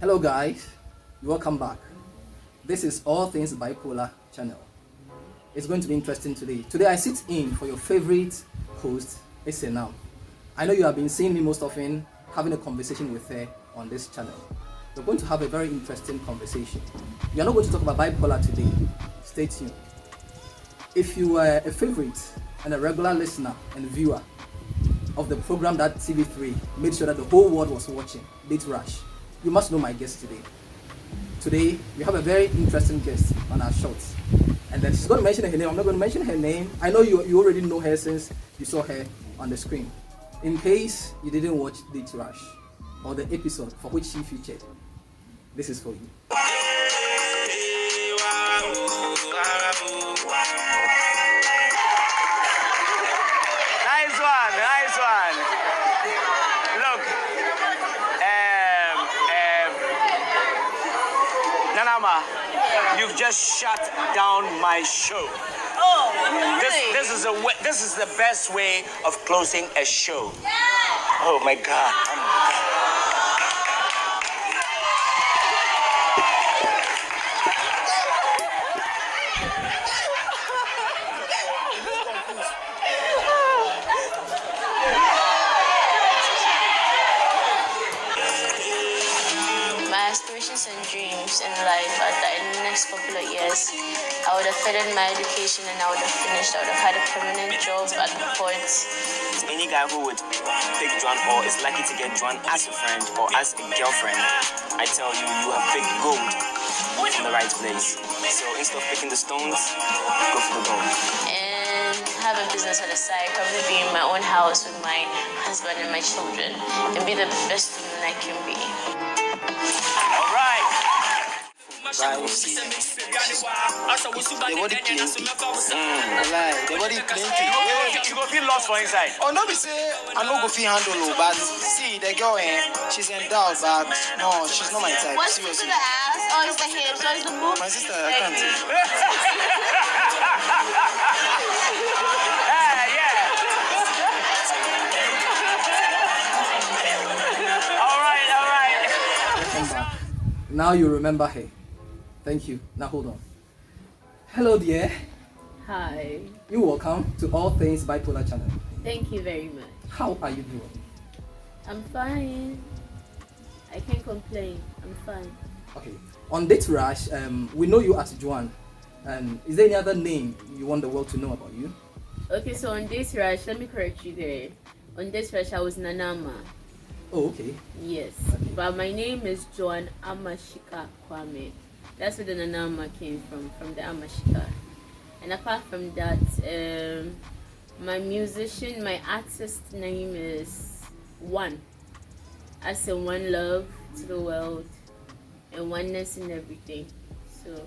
Hello guys, welcome back. This is All Things Bipolar channel. It's going to be interesting today. Today I sit in for your favorite host, Now. I know you have been seeing me most often having a conversation with her on this channel. We're going to have a very interesting conversation. We are not going to talk about bipolar today. Stay tuned. If you are a favorite and a regular listener and viewer of the program that TV3 made sure that the whole world was watching, Date Rush, you must know my guest today. Today, we have a very interesting guest on our shots. And then she's going to mention her name. I'm not going to mention her name. I know you already know her since you saw her on the screen. In case you didn't watch Date Rush or the episode for which she featured, this is for you. Nice one. Look, Nana Ama, you've just shut down my show. Oh, really? This is the best way of closing a show. Yeah. Oh my God. My aspirations and dreams in life are that in the next couple of years, I would have finished my education and I would have had a permanent job at the port. Any guy who would pick Joan or is lucky to get Joan as a friend or as a girlfriend, I tell you, you have picked gold in the right place. So instead of picking the stones, go for the gold. And have a business on the side, probably be in my own house with my husband and my children, and be the best woman I can be. All right. The body plenty. The body plenty. You go feel lost for inside. Oh, no, be say I no go feel handle, but see the girl, she's endowed, but no, she's not my type. What's the Seriously. ass? Or is the hips? Or is the boobs? My sister, I can't. Yeah. All right. Welcome back. Now you remember her. Thank you. Now hold on. Hello dear. Hi. You're welcome to All Things Bipolar channel. Thank you very much. How are you doing? I'm fine. I can't complain. I'm fine. Okay. On Date Rush, we know you as Joan. Is there any other name you want the world to know about you? Okay, so on this rush, let me correct you there. On this rush, I was Nana Ama. Oh, okay. Yes. But my name is Joan Amashika Kwame. That's where the Nana Ama came from the Amashika. And apart from that, my artist name is One. I say one love to the world and oneness in everything. So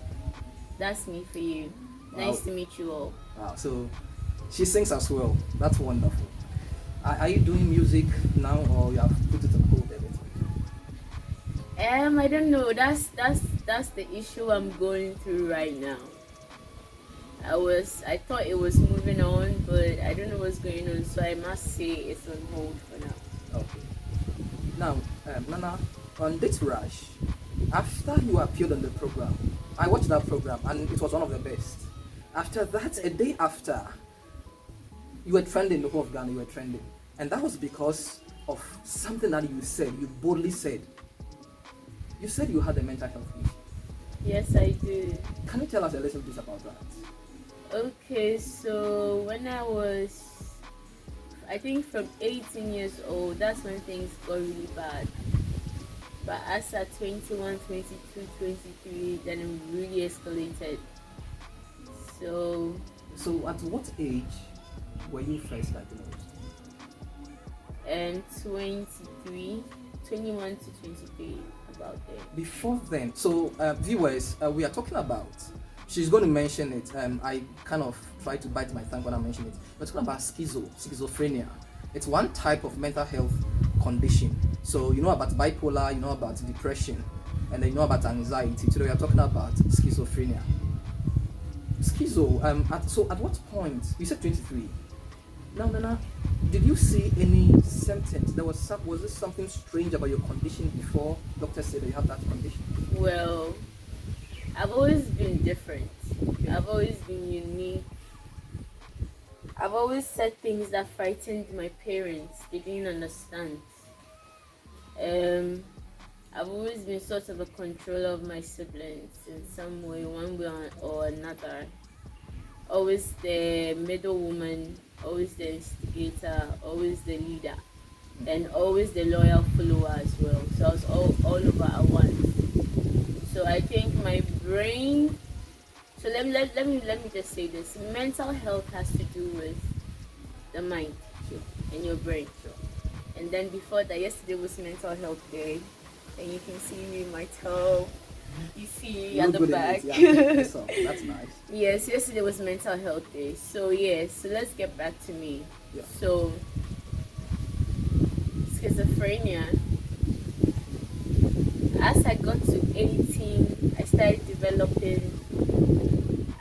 that's me for you. Wow. Nice to meet you all. Wow. So she sings as well. That's wonderful. Are you doing music now, or you have put it on hold a bit? I don't know. That's the issue I'm going through right now. I thought it was moving on, but I don't know what's going on, so I must say it's on hold for now. Okay. Now, Nana, on Date Rush, after you appeared on the program, I watched that program and it was one of the best. After that, a day after, you were trending, the whole of Ghana, you were trending. And that was because of something that you said, you boldly said. You said you had a mental health issue. Yes, I do. Can you tell us a little bit about that? Okay, so when I was, I think from 18 years old, that's when things got really bad. But as at 21, 22, 23, then it really escalated. So at what age were you first diagnosed? And 21 to 23, about there. Before then, so viewers, we are talking about, she's going to mention it, I kind of try to bite my tongue when I mention it. We're talking about schizophrenia. It's one type of mental health condition. So you know about bipolar, you know about depression, and then you know about anxiety. Today we are talking about schizophrenia. So at what point, you said 23. Now, Nana, did you see any symptoms? Was there something strange about your condition before doctors say that you have that condition? Well, I've always been different. I've always been unique. I've always said things that frightened my parents. They didn't understand. I've always been sort of a controller of my siblings in some way, one way or another. Always the middle woman, always the instigator, always the leader, and always the loyal follower as well. So I was all over at once. So I think my brain. So let me just say this: mental health has to do with the mind and your brain. And then before that, yesterday was mental health day, and you can see me my toe. You see at the back. Yeah. So that's nice. Yes, yesterday was mental health day. So yes, so let's get back to me. Yeah. So schizophrenia. As I got to 18, I started developing.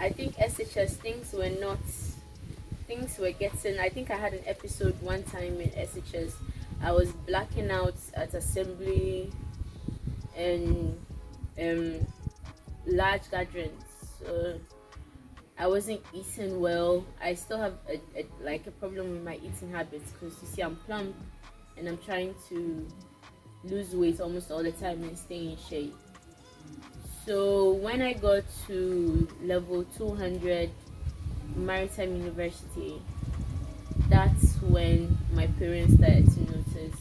I think SHS things were getting. I think I had an episode one time in SHS. I was blacking out at assembly and large gatherings. So I wasn't eating well. I still have a problem with my eating habits because you see I'm plump and I'm trying to lose weight almost all the time and stay in shape. So when I got to level 200 Maritime University, that's when my parents started to notice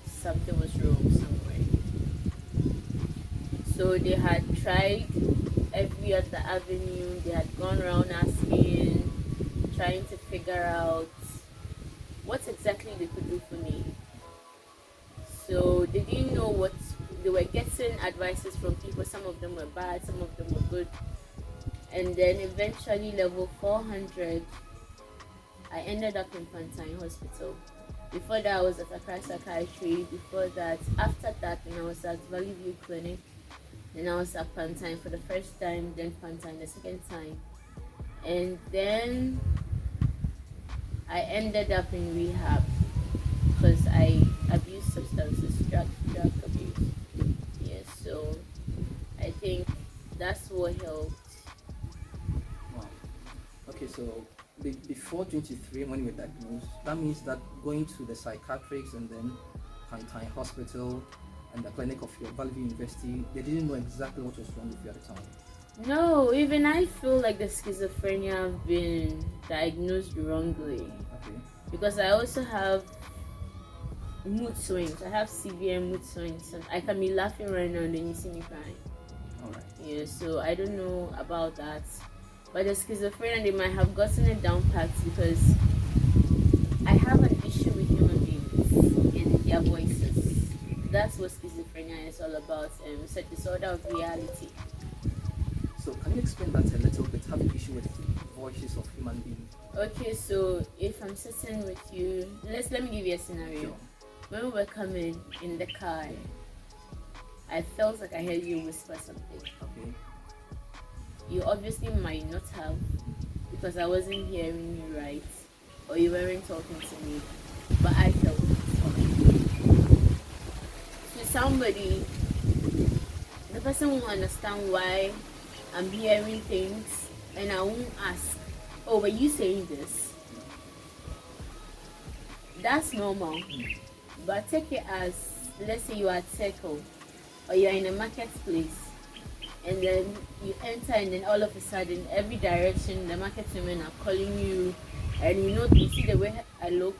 something was wrong somewhere. So they had tried every other avenue. They had gone around asking, trying to figure out what exactly they could do for me. So they didn't know what they were getting advices from people. Some of them were bad, some of them were good. And then eventually level 400, I ended up in Pantine Hospital. Before that, I was at Accra Psychiatry. Before that, after that, then I was at Valley View Clinic. Then I was at Pantine for the first time, then Pantine the second time. And then I ended up in rehab because I abused substances, drug abuse. Yes, so I think that's what helped. Wow. Okay, so before 23, when you were diagnosed, that means that going to the psychiatrists and then Pantine Hospital and the clinic of your Valley View University, they didn't know exactly what was wrong with you at the time. No, even I feel like the schizophrenia have been diagnosed wrongly. Okay. Because I also have mood swings. I have severe mood swings. And I can be laughing right now and then you see me crying. Alright. Yeah, so I don't know about that. But the schizophrenia, they might have gotten it down packed because I have an issue with human beings and their voices. That's what schizophrenia is all about. It's a disorder of reality. So can you explain that a little bit? Have an issue with voices of human beings? Okay, so if I'm sitting with you, let me give you a scenario. Sure. When we were coming in the car, I felt like I heard you whisper something. Okay. You obviously might not have, because I wasn't hearing you right, or you weren't talking to me, but I felt it. To somebody, the person won't understand why I'm hearing things, and I won't ask, oh, were you saying this? That's normal. But take it as, let's say you are at Circle, or you're in a marketplace, and then you enter, and then all of a sudden, every direction, the market women are calling you, and you see the way I look.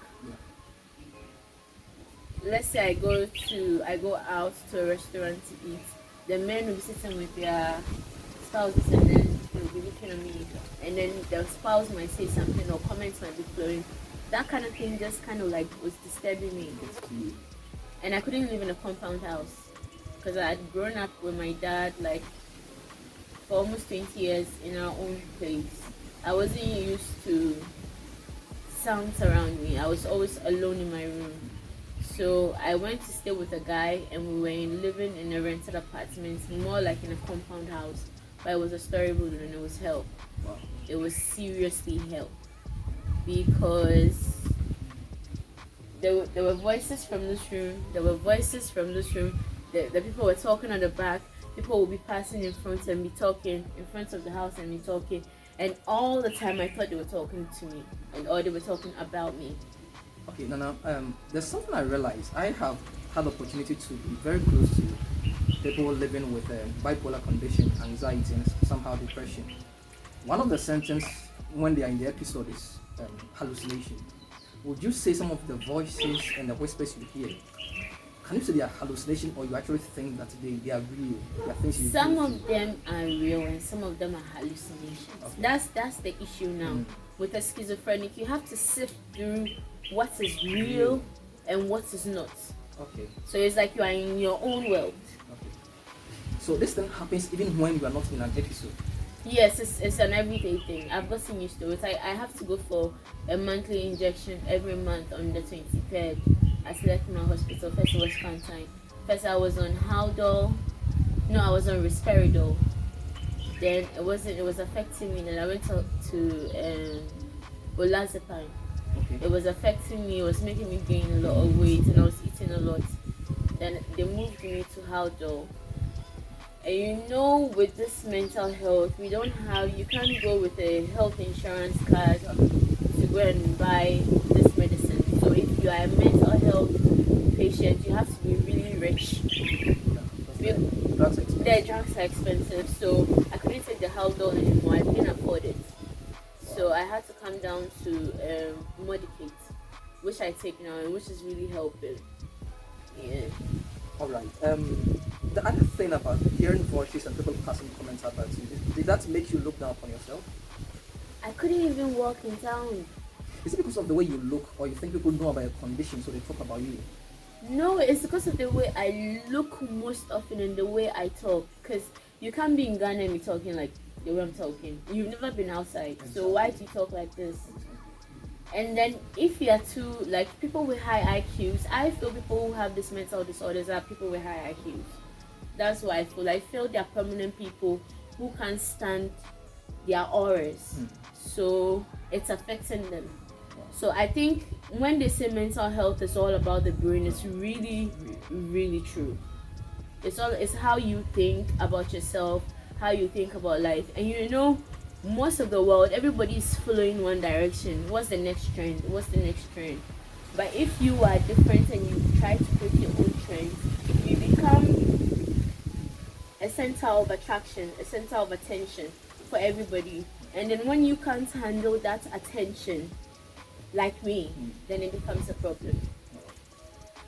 Let's say I go out to a restaurant to eat. The men will be sitting with their spouses, and then they'll be looking at me, and then the spouse might say something or comments might be flowing. That kind of thing just kind of like was disturbing me. And I couldn't live in a compound house because I had grown up with my dad like for almost 20 years in our own place. I wasn't used to sounds around me. I was always alone in my room. So I went to stay with a guy, and we were living in a rented apartment, more like in a compound house. But it was a story room, and it was hell. Wow. It was seriously hell. Because there were voices from this room, there were voices from this room, the people were talking at the back. People will be passing in front and be talking in front of the house and be talking. And all the time I thought they were talking to me or they were talking about me. Okay, Nana, there's something I realized. I have had the opportunity to be very close to people living with bipolar condition, anxiety, and somehow depression. One of the sentences when they are in the episode is hallucination. Would you say some of the voices and the whispers you hear, can you say they are hallucination, or you actually think that they are real? They are things you Some feel? of them are real and some of them are hallucinations. Okay. That's the issue now. With a schizophrenic, you have to sift through what is real and what is not. Okay. So it's like you are in your own world. Okay. So this thing happens even when you are not in an episode. Yes, it's an everyday thing. I've gotten used to it. I have to go for a monthly injection every month on the 23rd at Lakey Hospital. First it was Quantine. First I was on Haldol. No, I was on Risperidol. Then it was affecting me. Then I went to Olazepam. Okay. It was affecting me. It was making me gain a lot of weight, and I was eating a lot. Then they moved me to Haldol. And you know, with this mental health, you can't go with a health insurance card to go and buy this medicine. So if you are a mental health patient, you have to be really rich. Drugs are expensive. The drugs are expensive, so I couldn't take the Haldol anymore. I couldn't afford it. So I had to come down to Modicate, which I take now, and which is really helping. Yeah. Alright. The other thing about hearing voices and people passing comments about you, did that make you look down upon yourself? I couldn't even walk in town. Is it because of the way you look, or you think people know about your condition so they talk about you? No, it's because of the way I look most often and the way I talk. Because you can't be in Ghana and be talking like the way I'm talking. You've never been outside, so why do you talk like this? And then if you are too, like people with high IQs, I feel people who have this mental disorders are people with high IQs. That's why I feel they're prominent people who can't stand their auras. So it's affecting them. So I think when they say mental health is all about the brain, it's really, really true. It's how you think about yourself, how you think about life. And you know, most of the world, everybody is following one direction. What's the next trend? What's the next trend? But if you are different and you try to create your own trends, you become a center of attraction, a center of attention for everybody. And then when you can't handle that attention, like me, then it becomes a problem.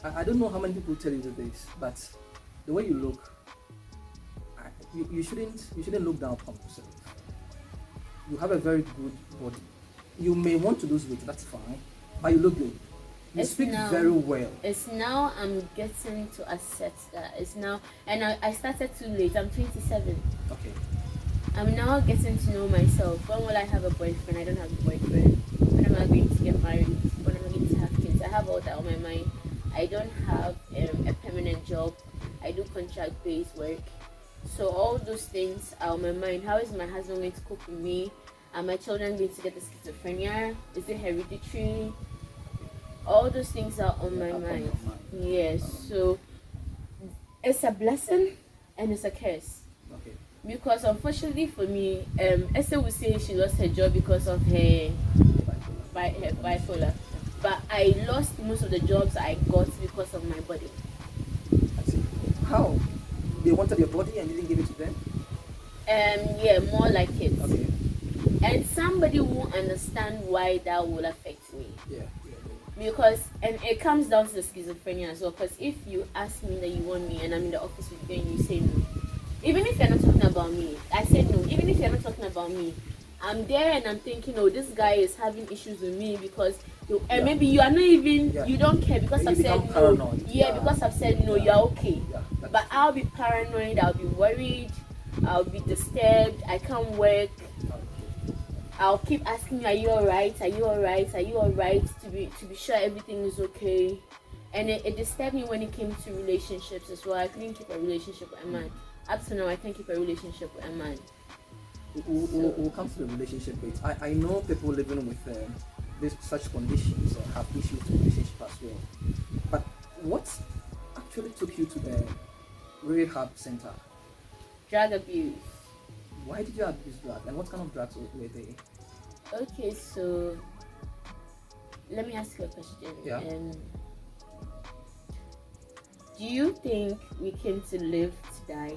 I don't know how many people tell you this, but the way you look, you shouldn't look down upon yourself. You have a very good body. You may want to lose weight, that's fine, but you look good. You speak very well. It's now I'm getting to accept that. It's now, and I started too late. I'm 27. Okay. I'm now getting to know myself. When will I have a boyfriend? I don't have a boyfriend. When am I going to get married? When am I going to have kids? I have all that on my mind. I don't have a permanent job. I do contract-based work. So all those things are on my mind. How is my husband going to cope with me? Are my children going to get the schizophrenia? Is it hereditary? All those things are on my mind. Yes. So it's a blessing and it's a curse. Okay. Because unfortunately for me, Esther would say she lost her job because of her bipolar. But I lost most of the jobs I got because of my body. I see. How? They wanted your body and you didn't give it to them? Yeah, more like it. Okay. And somebody won't understand why that will affect me. Yeah. Because, and it comes down to the schizophrenia as well. Because if you ask me that you want me and I'm in the office with you and you say no, even if you're not talking about me, I said no. Even if you're not talking about me, I'm there and I'm thinking, oh, this guy is having issues with me because, and maybe you are not even, you don't care because I've said no. Paranoid. Because I've said no, you're okay. But I'll be paranoid, I'll be worried, I'll be disturbed, I can't work. I'll keep asking you, are you alright? Are you alright? Are you alright? To be sure everything is okay. And it disturbed me when it came to relationships as well. I couldn't keep a relationship with a man. Up to now, I can't keep a relationship with a man. We'll come to the relationship bit. I know people living with such conditions have issues with relationship as well. But what actually took you to the rehab center. Drug abuse. Why did you abuse drugs, and what kind of drugs were they? Okay, so let me ask you a question. Yeah. Do you think we came to live to die?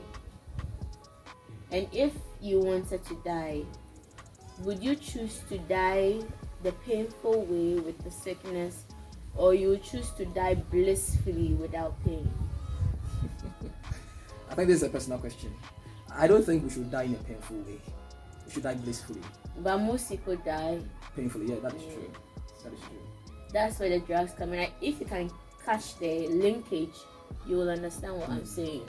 And if you wanted to die, would you choose to die the painful way with the sickness, or you would choose to die blissfully without pain? I think this is a personal question. I don't think we should die in a painful way. We should die blissfully. But most people die Painfully, yeah, that is true. That is true. That's where the drugs come in. Like, if you can catch the linkage, you will understand what I'm saying.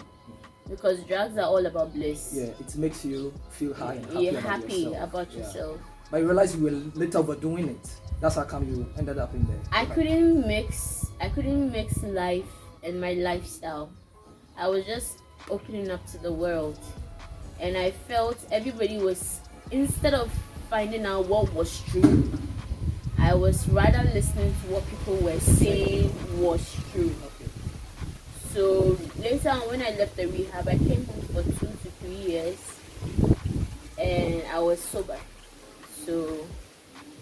Because drugs are all about bliss. Yeah, it makes you feel high and happy You're about happy yourself. about yourself. But you realize you were later overdoing it. That's how come you ended up in there. I couldn't mix life and my lifestyle. I was just opening up to the world, and I felt everybody was, instead of finding out what was true, I was rather listening to what people were saying was true. Okay. So later on, when I left the rehab, I came home for 2 to 3 years, and I was sober. So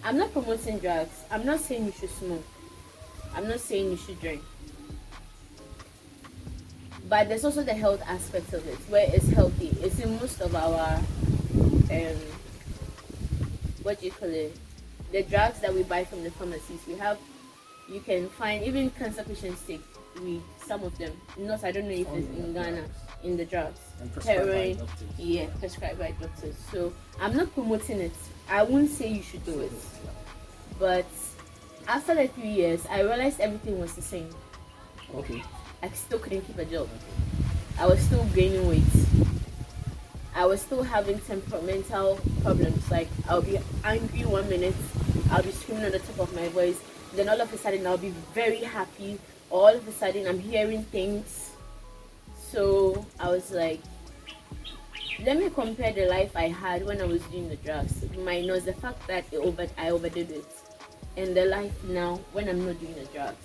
I'm not promoting drugs. I'm not saying you should smoke. I'm not saying you should drink. But there's also the health aspect of it, where it's healthy. It's in most of our, what do you call it? The drugs that we buy from the pharmacies. You can find, even cancer patients take weed, some of them. Not, I don't know if it's in Ghana, in the drugs. And prescribed by Heroin, doctors. yeah, prescribed by doctors. So I'm not promoting it. I won't say you should do it. But after the 3 years, I realized everything was the same. Okay. I still couldn't keep a job. I was still gaining weight. I was still having temperamental problems. Like, I'll be angry 1 minute, I'll be screaming at the top of my voice. Then all of a sudden, I'll be very happy. All of a sudden, I'm hearing things. So I was like, let me compare the life I had when I was doing the drugs, minus the fact that I overdid it, and the life now when I'm not doing the drugs.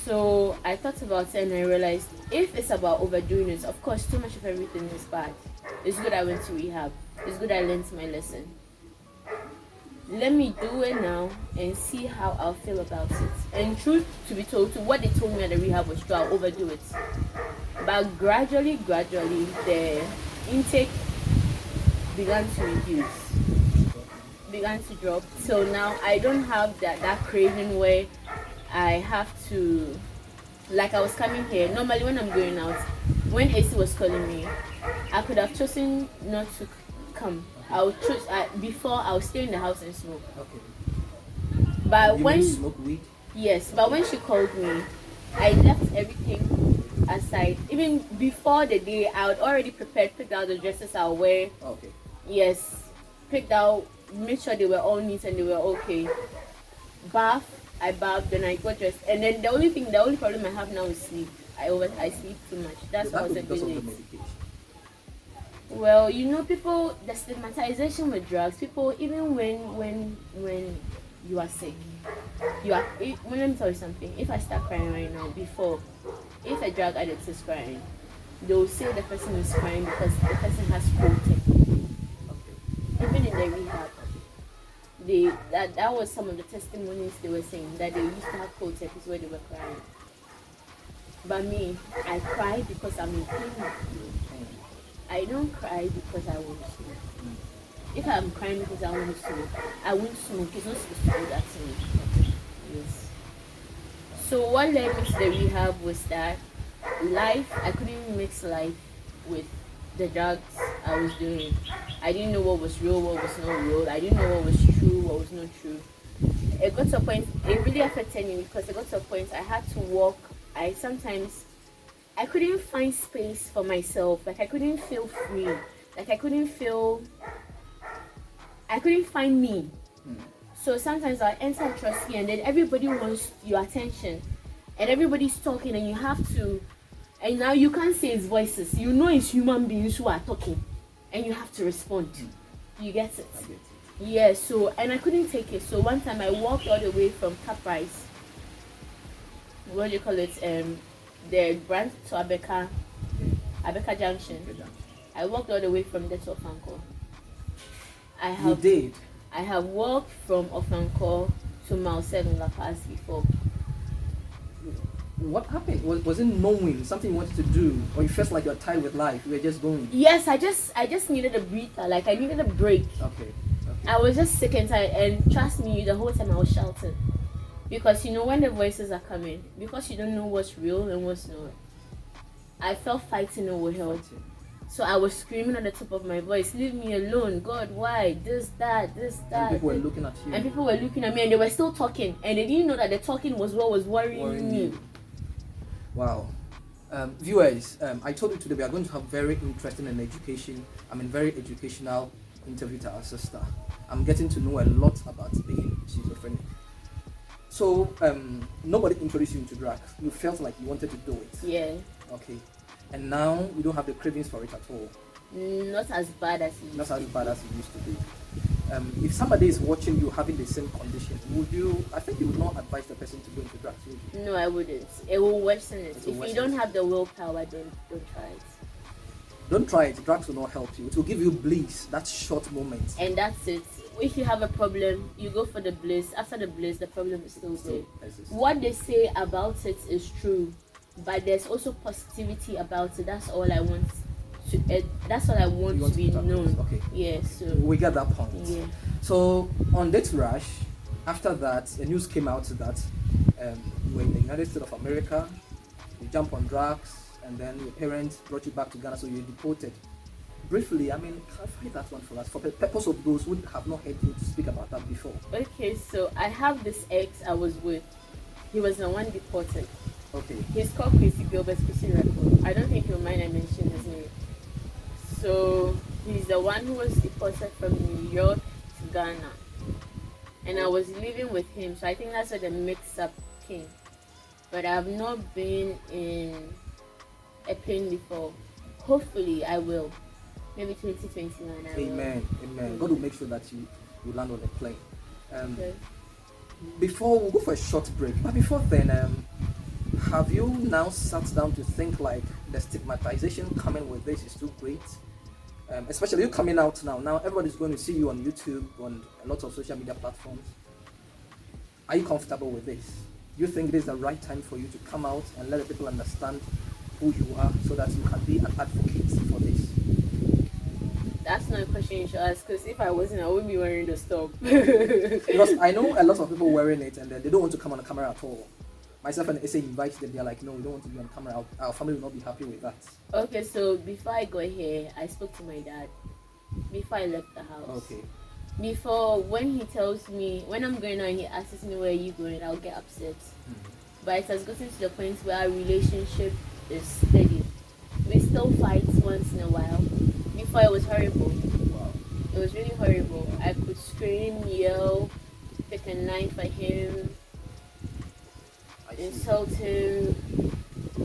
So I thought about it and I realized, if it's about overdoing it, of course, too much of everything is bad. It's good I went to rehab. It's good I learned my lesson. Let me do it now and see how I'll feel about it. And truth to be told, to what they told me at the rehab was true, I'll overdo it. But gradually, the intake began to reduce, began to drop. So now I don't have that craving where I have to, like I was coming here. Normally when I'm going out, when AC was calling me, I could have chosen not to come. I would choose, before I would stay in the house and smoke. Okay. But You when mean smoke weed? Yes, but when she called me, I left everything aside. Even before the day, I had already picked out the dresses I'll wear. Okay. Yes, picked out, made sure they were all neat and they were okay. I bathed, then I got dressed. And then the only problem I have now is sleep. I sleep too much. That's why I was a bit late. Well, people, the stigmatization with drugs, people, even when you are sick, let me tell you something. If I start crying right now, if a drug addict is crying, they will say the person is crying because the person has cold. Even in the rehab, that was some of the testimonies they were saying, that they used to have cold is where they were crying. But me, I cry because I'm in pain. I don't cry because I want to smoke. If I'm crying because I want to smoke, I won't smoke. It's not supposed to do that to me. Yes. So what led me to the rehab was that I couldn't mix life with the drugs I was doing. I didn't know what was real, what was not real. I didn't know what was true, what was not true. It got to a point, it really affected me because it got to a point I had to walk. I couldn't find space for myself. Like, I couldn't feel free. Like, I couldn't find me. So sometimes I enter a trustee and then everybody wants your attention. And everybody's talking and you have to, and now you can't say it's voices. You know it's human beings who are talking. And you have to respond. You get it? I get it. Yeah, so, and I couldn't take it. So one time I walked all the way from Caprice, the branch to Abeka Junction. Okay, done. I walked all the way from there to Ofanko. You did. I have walked from Ofanko to Mile 7 La Paz before. What happened? Was it knowing something you wanted to do, or you felt like you're tired with life? You were just going. Yes, I just needed a breather. Like I needed a break. Okay. I was just sick and tired, and trust me, the whole time I was shouting. Because you know when the voices are coming, because you don't know what's real and what's not. I felt fighting over help. So I was screaming at the top of my voice, leave me alone, God, why? This, that. And people were looking at you. And people were looking at me, and they were still talking. And they didn't know that the talking was what was worrying me. You. Wow. Viewers, I told you today we are going to have very interesting and very educational interview to our sister. I'm getting to know a lot about being schizophrenic. So, nobody introduced you into drag. You felt like you wanted to do it. Yeah. Okay. And now you don't have the cravings for it at all. Not as bad as it Not as bad as it used to be. If somebody is watching you having the same condition, I think you would not advise the person to go into drugs, would you? No, I wouldn't. It will worsen it. If you don't have the willpower, don't try it. Don't try it. Drugs will not help you. It will give you bliss, that short moment. And that's it. If you have a problem, you go for the bliss. After the bliss, the problem is still there. What they say about it is true, but there's also positivity about it. That's all I want to be known. Okay. Yeah. So we get that point. Yeah. So on Date Rush, after that, the news came out that you were in the United States of America. You jumped on drugs, and then your parents brought you back to Ghana, so you were deported. Briefly, clarify that one for us, for the purpose of those who have not heard you speak about that before. Okay, so I have this ex I was with. He was the one deported. Okay. He's called Chrissy Gilbert Chrissy Record. I don't think you'll mind I mention his name. So he's the one who was deported from New York to Ghana. And I was living with him, so I think that's where the mix-up came. But I've not been in a plane before. Hopefully I will. Maybe 2021 I will. Amen. God will make sure that you land on a plane. Okay. Before we'll go for a short break, but before then, have you now sat down to think like the stigmatization coming with this is too great? Especially you coming out now. Now everybody's going to see you on YouTube, on a lot of social media platforms. Are you comfortable with this? Do you think this is the right time for you to come out and let the people understand who you are so that you can be an advocate for this? That's not a question you should ask, because if I wasn't, I wouldn't be wearing the stuff. Because I know a lot of people wearing it and they don't want to come on the camera at all. Myself and Essay invites them, they're like, no, we don't want to be on camera. Our family will not be happy with that. Okay, so before I got here, I spoke to my dad. Before I left the house. Okay. Before, when he tells me, when I'm going out and he asks me where are you going, I'll get upset. But it has gotten to the point where our relationship is steady. We still fight once in a while. Before it was horrible. Wow. It was really horrible. I could scream, yell, pick a knife at him, insult him.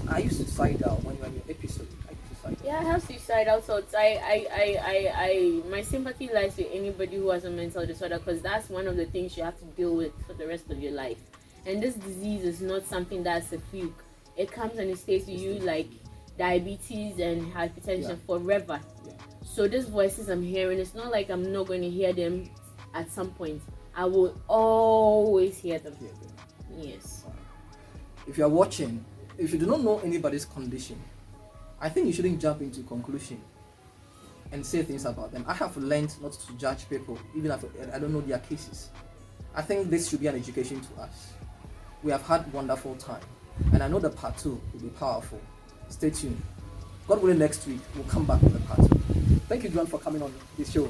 Are you suicidal when you're in your episode? Are you suicidal? Yeah, I have suicidal thoughts. My sympathy lies with anybody who has a mental disorder, because that's one of the things you have to deal with for the rest of your life. And this disease is not something that's a fluke. It comes and it stays with you like diabetes and hypertension forever. Yeah. So these voices I'm hearing, it's not like I'm not going to hear them at some point. I will always hear them. Yes. If you are watching, if you do not know anybody's condition, I think you shouldn't jump into conclusion and say things about them. I have learned not to judge people, even if I don't know their cases. I think this should be an education to us. We have had wonderful time, and I know the part 2 will be powerful. Stay tuned. God willing, next week we'll come back with the part 2. Thank you, Joan, for coming on this show.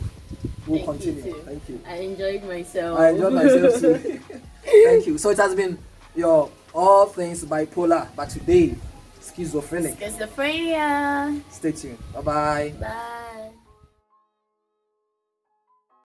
We'll continue. Thank you. I enjoyed myself. I enjoyed myself too. Thank you. So it has been your All Things Bipolar, but today, Schizophrenia. Schizophrenia. Stay tuned. Bye-bye. Bye.